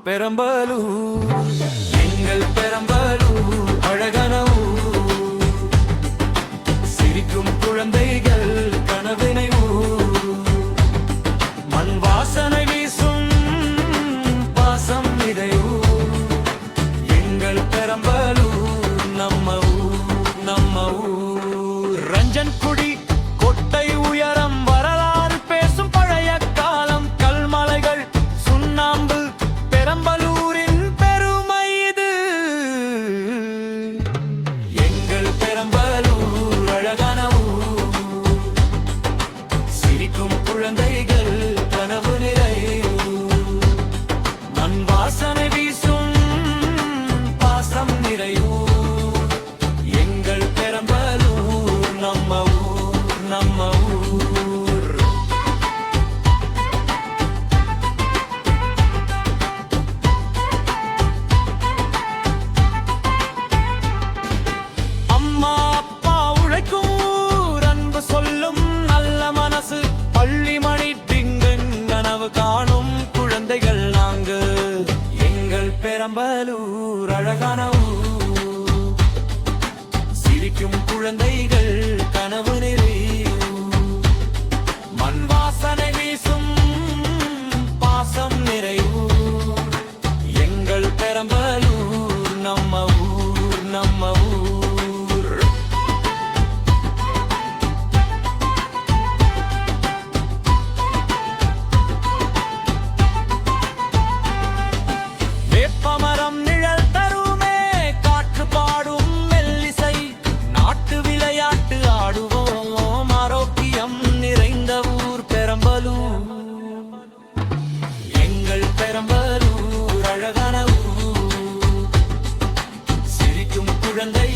பெரம்பலூர் எங்கள் பெரம்பலூர் அழகான ஊர். சிரிக்கும் குழந்தைகள் கனவினை மண் வாசனை வீசும் பாசம் இடையூர். எங்கள் பெரம்பலூர் நம்ம ஊர் நம்ம ஊர். ரஞ்சன் குடி கொட்டை உயரம் வரலாறு பேசும் பழைய காலம் கல்மலைகள் சுண்ணாம்பு பெரம்பலூரின் பெருமை இது. எங்கள் பெரம்பலூர் அழகான ஊர். சிரிக்கும் குழந்தைகள் கனவு நிறையூர். மண் வாசனை வீசும் பாசம் நிறையூர். எங்கள் பெரம்பலூர் நம்ம ஊர் நம்ம ஊர். அம்மா அப்பா உழைக்கும் ஊர். அன்பு சொல்லும் நல்ல மனசு. பள்ளி மணி டிங்கன் கனவு காணும் குழந்தைகள் நாங்க. எங்கள் பெரம்பலூர் அழகான ஊர். சிரிக்கும் குழந்தைகள் கனவு நிறையூர். மண் வாசனை வீசும் பாசம் நிறையூர். எங்கள் பெரம்பலூர் நம்ம ஊர் நம்ம ஊர். வேப்பமரம் நிழல் தருமே. காற்று பாடும் மெல்லிசை. நாட்டு விளையாட்டு ஆடுவோம். ஆரோக்கியம் நிறைந்த ஊர் பெரம்பலூர். எங்கள் பெரம்பலூர் அழகான ஊர். சிரிக்கும் குழந்தை